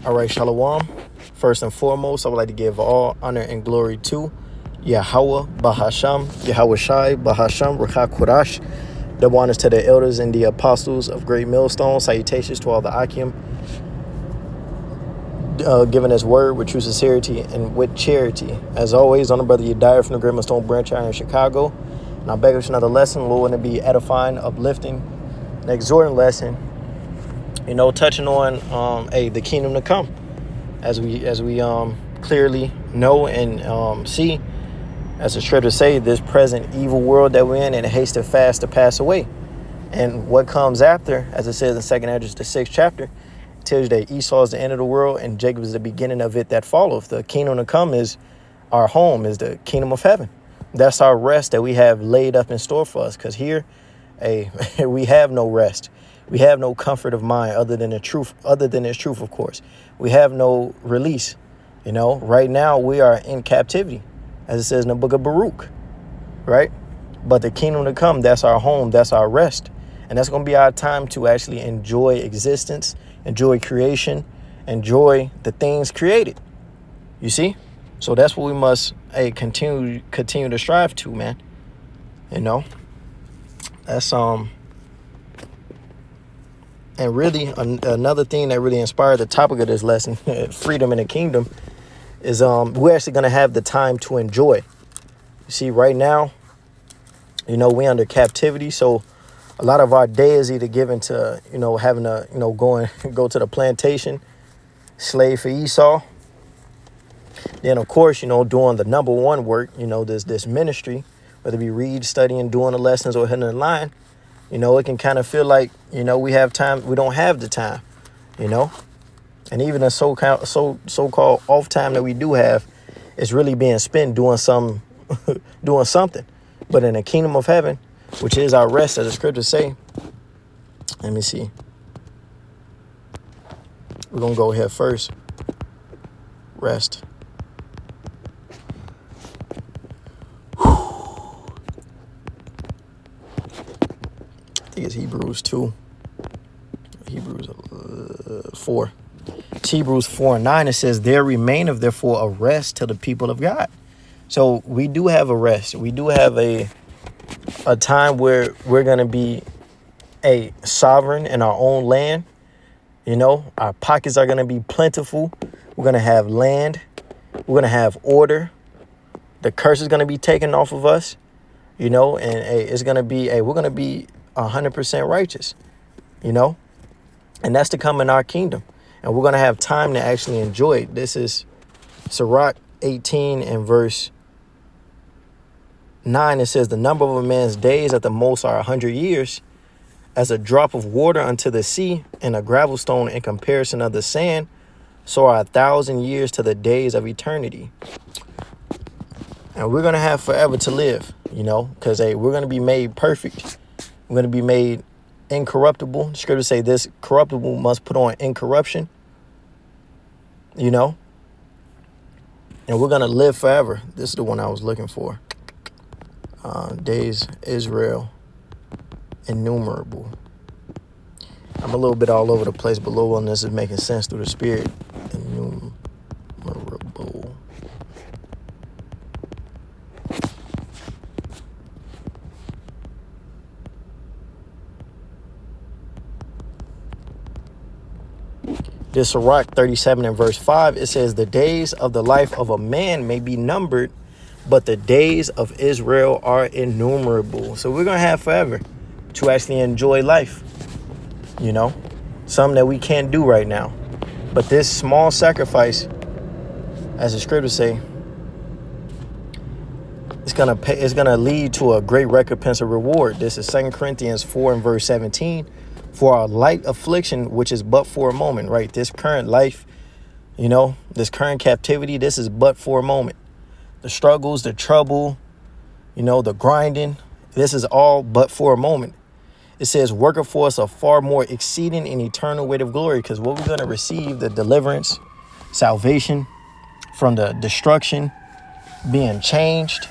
All right, Shalom. First and foremost, I would like to give all honor and glory to Yahweh Bahasham, Yahweh Shai Bahasham, Rakha Kodash. Double honors to the elders and the apostles of Great Millstone. Salutations to all the Akim, giving his word with true sincerity and with charity. As always, on the brother Yediah from the Great Millstone branch out in Chicago. And I beg with another lesson, Lord, want to be edifying, uplifting, an exhorting lesson. Touching on the kingdom to come, as we clearly know and see, as the scriptures say, this present evil world that we're in, and it hastes fast to pass away. And what comes after, as it says in 2 Esdras, the 6th chapter, it tells you that Esau is the end of the world and Jacob is the beginning of it that followeth. The kingdom to come is our home, is the kingdom of heaven. That's our rest that we have laid up in store for us, because here, we have no rest. We have no comfort of mind other than the truth, of course. We have no release. Right now we are in captivity, as it says in the book of Baruch, right? But the kingdom to come, that's our home, that's our rest. And that's going to be our time to actually enjoy existence, enjoy creation, enjoy the things created. You see? So that's what we must continue to strive to, man. That's And really, another thing that really inspired the topic of this lesson, freedom in the kingdom, is we're actually going to have the time to enjoy. You see, right now, we under captivity, so a lot of our day is either given to, having to, go to the plantation, slave for Esau. Then, of course, doing the number one work, this ministry, whether it be read, studying, doing the lessons, or hitting the line. It can kind of feel like, we have time. We don't have the time, and even the so-called off time that we do have is really being spent doing something. But in the kingdom of heaven, which is our rest, as the scriptures say, let me see. We're going to go here first. Rest. I think it's Hebrews 2. Hebrews 4. It's Hebrews 4:9. It says, there remaineth therefore a rest to the people of God. So we do have a rest. We do have a time where we're going to be a sovereign in our own land. Our pockets are going to be plentiful. We're going to have land. We're going to have order. The curse is going to be taken off of us, and it's going to be we're going to be 100% righteous, and that's to come in our kingdom, and we're going to have time to actually enjoy it. This is Sirach 18 and verse 9. It says, the number of a man's days at the most are 100 years, as a drop of water unto the sea, and a gravel stone in comparison of the sand, so are 1,000 years to the days of eternity. And we're going to have forever to live, because we're going to be made perfect. We're going to be made incorruptible. The scriptures say this corruptible must put on incorruption, and we're going to live forever. This is the one I was looking for. Days Israel innumerable. I'm a little bit all over the place, but Lord willing, this is making sense through the Spirit. Innumerable. This Sirach 37 and verse 5, it says, the days of the life of a man may be numbered, but the days of Israel are innumerable. So we're going to have forever to actually enjoy life, something that we can't do right now. But this small sacrifice, as the scriptures say, it's going to lead to a great recompense or reward. This is 2 Corinthians 4 and verse 17. For our light affliction, which is but for a moment, right? This current life, this current captivity, this is but for a moment. The struggles, the trouble, the grinding, this is all but for a moment. It says, working for us a far more exceeding and eternal weight of glory, because what we're going to receive, the deliverance, salvation from the destruction, being changed,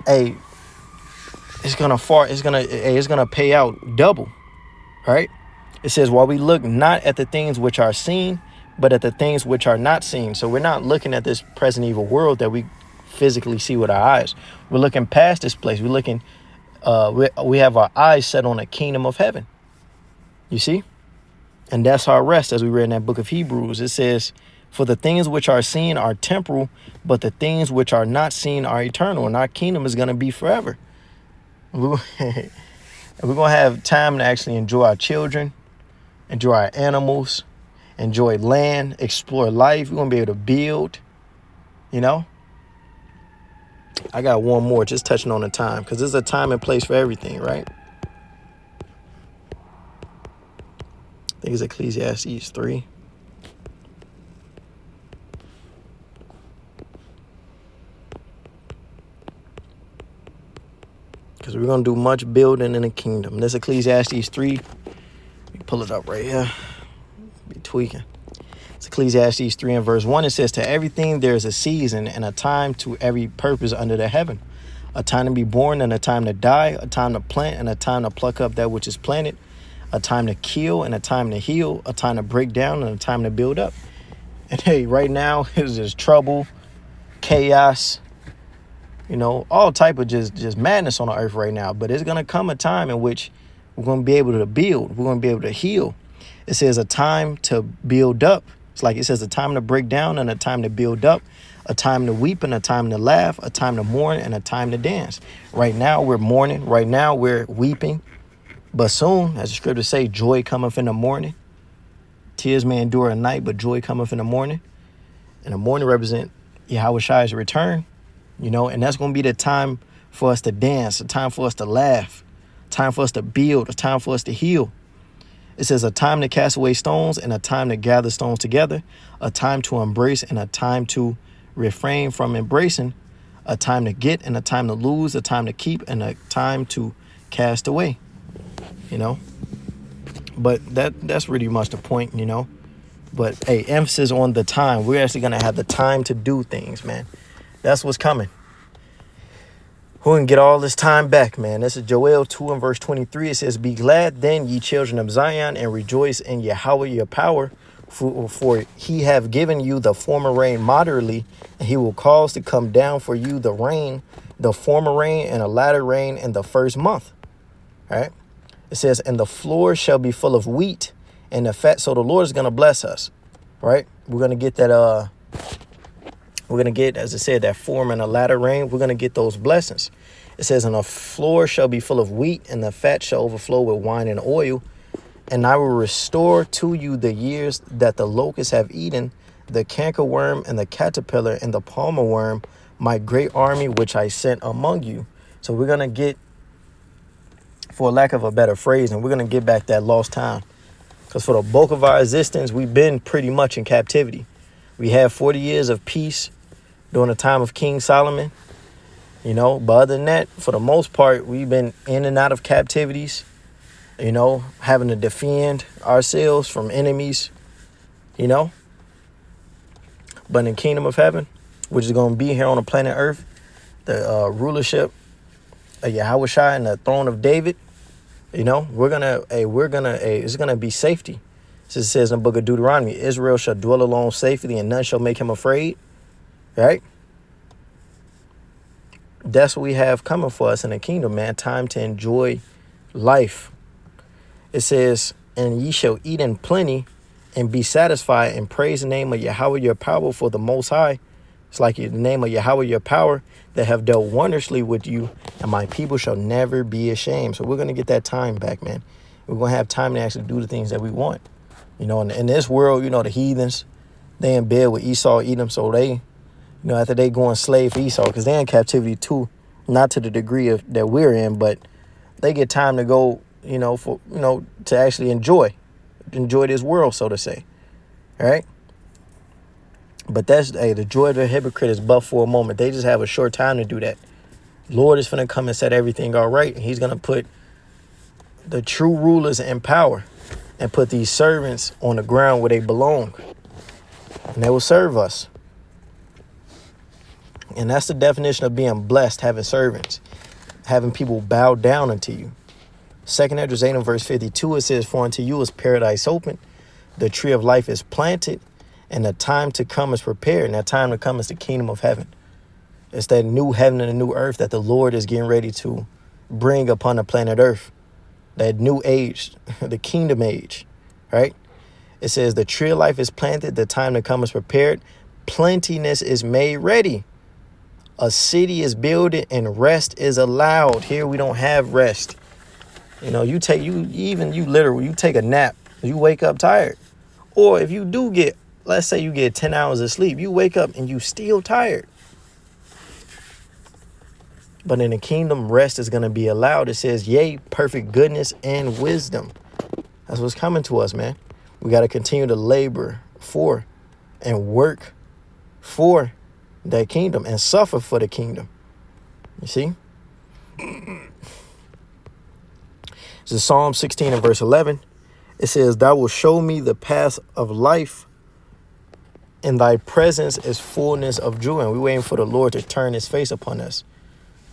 it's gonna pay out double, right? It says, while we look not at the things which are seen, but at the things which are not seen. So we're not looking at this present evil world that we physically see with our eyes. We're looking past this place. We're looking, we have our eyes set on the kingdom of heaven. You see? And that's our rest, as we read in that book of Hebrews. It says, for the things which are seen are temporal, but the things which are not seen are eternal. And our kingdom is going to be forever. We're going to have time to actually enjoy our children, enjoy our animals, enjoy land, explore life. We're going to be able to build, you know. I got one more, just touching on the time, because there's a time and place for everything, right? I think it's Ecclesiastes 3. Because we're going to do much building in the kingdom. This Ecclesiastes 3. Let me pull it up right here. Be tweaking. It's Ecclesiastes 3 and verse 1. It says, to everything there is a season and a time to every purpose under the heaven. A time to be born and a time to die. A time to plant and a time to pluck up that which is planted. A time to kill and a time to heal. A time to break down and a time to build up. And hey, right now it's just trouble, chaos, you know, all type of just madness on the earth right now. But it's going to come a time in which we're going to be able to build. We're going to be able to heal. It says a time to build up. It's like it says a time to break down and a time to build up, a time to weep and a time to laugh, a time to mourn and a time to dance. Right now we're mourning. Right now we're weeping. But soon, as the scriptures say, joy cometh in the morning. Tears may endure a night, but joy cometh in the morning. And the morning represent Yahweh's return. You know, and that's going to be the time for us to dance, a time for us to laugh, a time for us to build, a time for us to heal. It says a time to cast away stones and a time to gather stones together, a time to embrace and a time to refrain from embracing, a time to get and a time to lose, a time to keep and a time to cast away, you know. But that's really much the point, you know. But, hey, emphasis on the time. We're actually going to have the time to do things, man. That's what's coming. Who can get all this time back, man? This is Joel 2 and verse 23. It says, be glad then, ye children of Zion, and rejoice in Yahweh your power, for he have given you the former rain moderately, and he will cause to come down for you the rain, the former rain and a latter rain in the first month. All right. It says, and the floor shall be full of wheat and the fat. So the Lord is going to bless us. Right. We're going to get that. We're going to get, as I said, that former and a latter rain. We're going to get those blessings. It says, and the floor shall be full of wheat and the fat shall overflow with wine and oil. And I will restore to you the years that the locusts have eaten, the cankerworm and the caterpillar and the palmer worm, my great army which I sent among you. So we're going to get, for lack of a better phrase, and we're going to get back that lost time. Because for the bulk of our existence, we've been pretty much in captivity. We had 40 years of peace during the time of King Solomon, you know. But other than that, for the most part, we've been in and out of captivities, you know, having to defend ourselves from enemies, you know. But in the kingdom of heaven, which is going to be here on the planet Earth, the rulership of Yahweh and the throne of David, you know, it's going to be safety. So it says in the book of Deuteronomy, Israel shall dwell alone safely and none shall make him afraid. Right? That's what we have coming for us in the kingdom, man. Time to enjoy life. It says, and ye shall eat in plenty and be satisfied and praise the name of Yahweh your power for the Most High. It's like the name of Yahweh your power that have dealt wondrously with you, and my people shall never be ashamed. So we're going to get that time back, man. We're going to have time to actually do the things that we want. You know, in this world, you know, the heathens, they in bed with Esau, Edom, so they, you know, after they go and slave for Esau, because they're in captivity too, not to the degree of that we're in, but they get time to go, you know, for, you know, to actually enjoy this world, so to say. All right. But that's, hey, the joy of the hypocrite is but for a moment. They just have a short time to do that. Lord is going to come and set everything all right. And he's going to put the true rulers in power and put these servants on the ground where they belong. And they will serve us. And that's the definition of being blessed, having servants, having people bow down unto you. Second Esdras 8 and verse 52, it says, for unto you is paradise open, the tree of life is planted, and the time to come is prepared. And that time to come is the kingdom of heaven. It's that new heaven and the new earth that the Lord is getting ready to bring upon the planet earth. That new age, the kingdom age, right? It says the tree of life is planted, the time to come is prepared, plentiness is made ready. A city is builded and rest is allowed. Here we don't have rest. You know, you take a nap, you wake up tired. Or if you do get, let's say you get 10 hours of sleep, you wake up and you still tired. But in the kingdom, rest is going to be allowed. It says, yea, perfect goodness and wisdom. That's what's coming to us, man. We got to continue to labor for and work for that kingdom and suffer for the kingdom. You see? This is Psalm 16 and verse 11. It says, thou wilt show me the path of life. In thy presence is fullness of joy. And we're waiting for the Lord to turn his face upon us,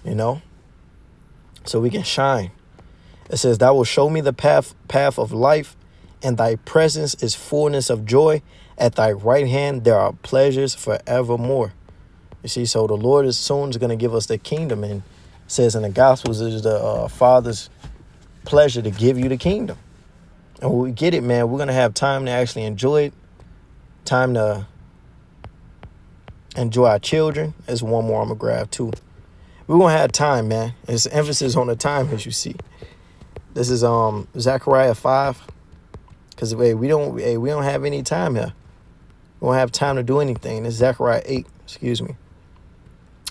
you know, so we can shine. It says, thou wilt show me the path of life. In thy presence is fullness of joy. At thy right hand there are pleasures forevermore. You see, so the Lord is soon going to give us the kingdom. And it says in the Gospels, it is the Father's pleasure to give you the kingdom. And when we get it, man, we're going to have time to actually enjoy it. Time to enjoy our children. There's one more I'm going to grab too. We're going to have time, man. There's emphasis on the time, as you see. This is Zechariah 5. Because we don't have any time here. We don't have time to do anything. It's Zechariah 8. Excuse me.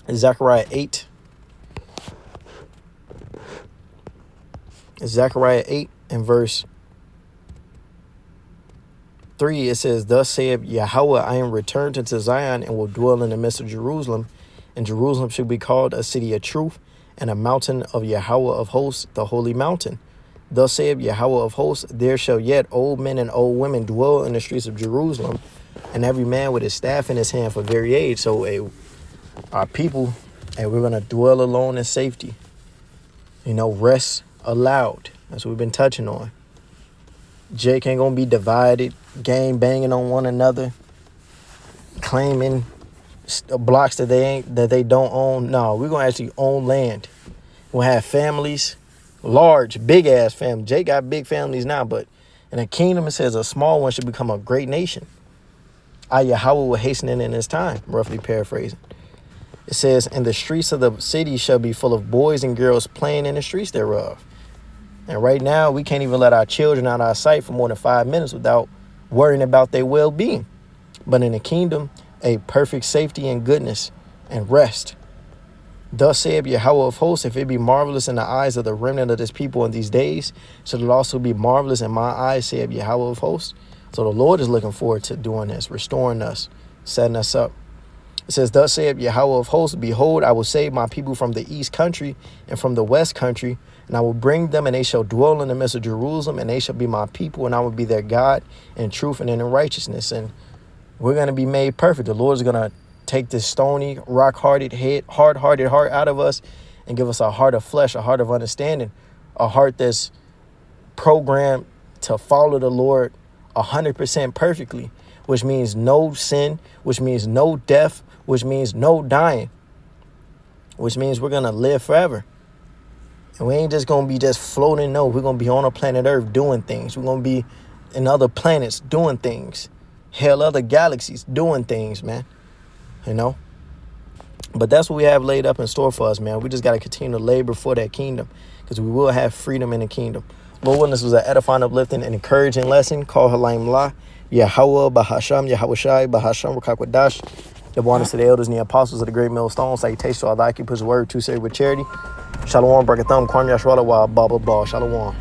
It's Zechariah 8. It's Zechariah 8 and verse 3. It says, thus saith Yahweh, I am returned into Zion and will dwell in the midst of Jerusalem. And Jerusalem should be called a city of truth and a mountain of Yahweh of hosts, the holy mountain. Thus saith Yahweh of hosts, there shall yet old men and old women dwell in the streets of Jerusalem, and every man with his staff in his hand for very age. So our people, and we're going to dwell alone in safety. You know, rest allowed. That's what we've been touching on. Jake ain't going to be divided, gang banging on one another, claiming blocks that they don't own. No, we're going to actually own land. We'll have families, large, big ass family. Jake got big families now, but in the kingdom, it says a small one should become a great nation. Yahweh will hasten it in his time, roughly paraphrasing. It says, and the streets of the city shall be full of boys and girls playing in the streets thereof. And right now, we can't even let our children out of our sight for more than 5 minutes without worrying about their well-being. But in the kingdom, a perfect safety and goodness and rest. Thus saith Yahweh of hosts, if it be marvelous in the eyes of the remnant of this people in these days, shall it also be marvelous in my eyes, saith Yahweh of hosts. So the Lord is looking forward to doing this, restoring us, setting us up. It says, thus saith Yahweh of hosts, behold, I will save my people from the east country and from the west country, and I will bring them, and they shall dwell in the midst of Jerusalem, and they shall be my people, and I will be their God in truth and in righteousness. And we're going to be made perfect. The Lord is going to take this stony, rock-hearted head, hard-hearted heart out of us and give us a heart of flesh, a heart of understanding, a heart that's programmed to follow the Lord 100% perfectly, which means no sin, which means no death, which means no dying, which means we're going to live forever. And we ain't just going to be just floating. No, we're going to be on a planet Earth doing things. We're going to be in other planets doing things. Hell, other galaxies doing things, man. You know? But that's what we have laid up in store for us, man. We just got to continue to labor for that kingdom, because we will have freedom in the kingdom. Lord willing, this was an edifying, uplifting, and encouraging lesson called Halayim La. Yahweh, Bahasham, Yahweh Shai, Bahasham, Rakakwadash. The honors to the elders and the apostles of the great millstone. Salutation to Allah, keep his word to say with charity. Shalom, Brakatham, Kwam Yashwala, Wa Baba Ba. Shalom.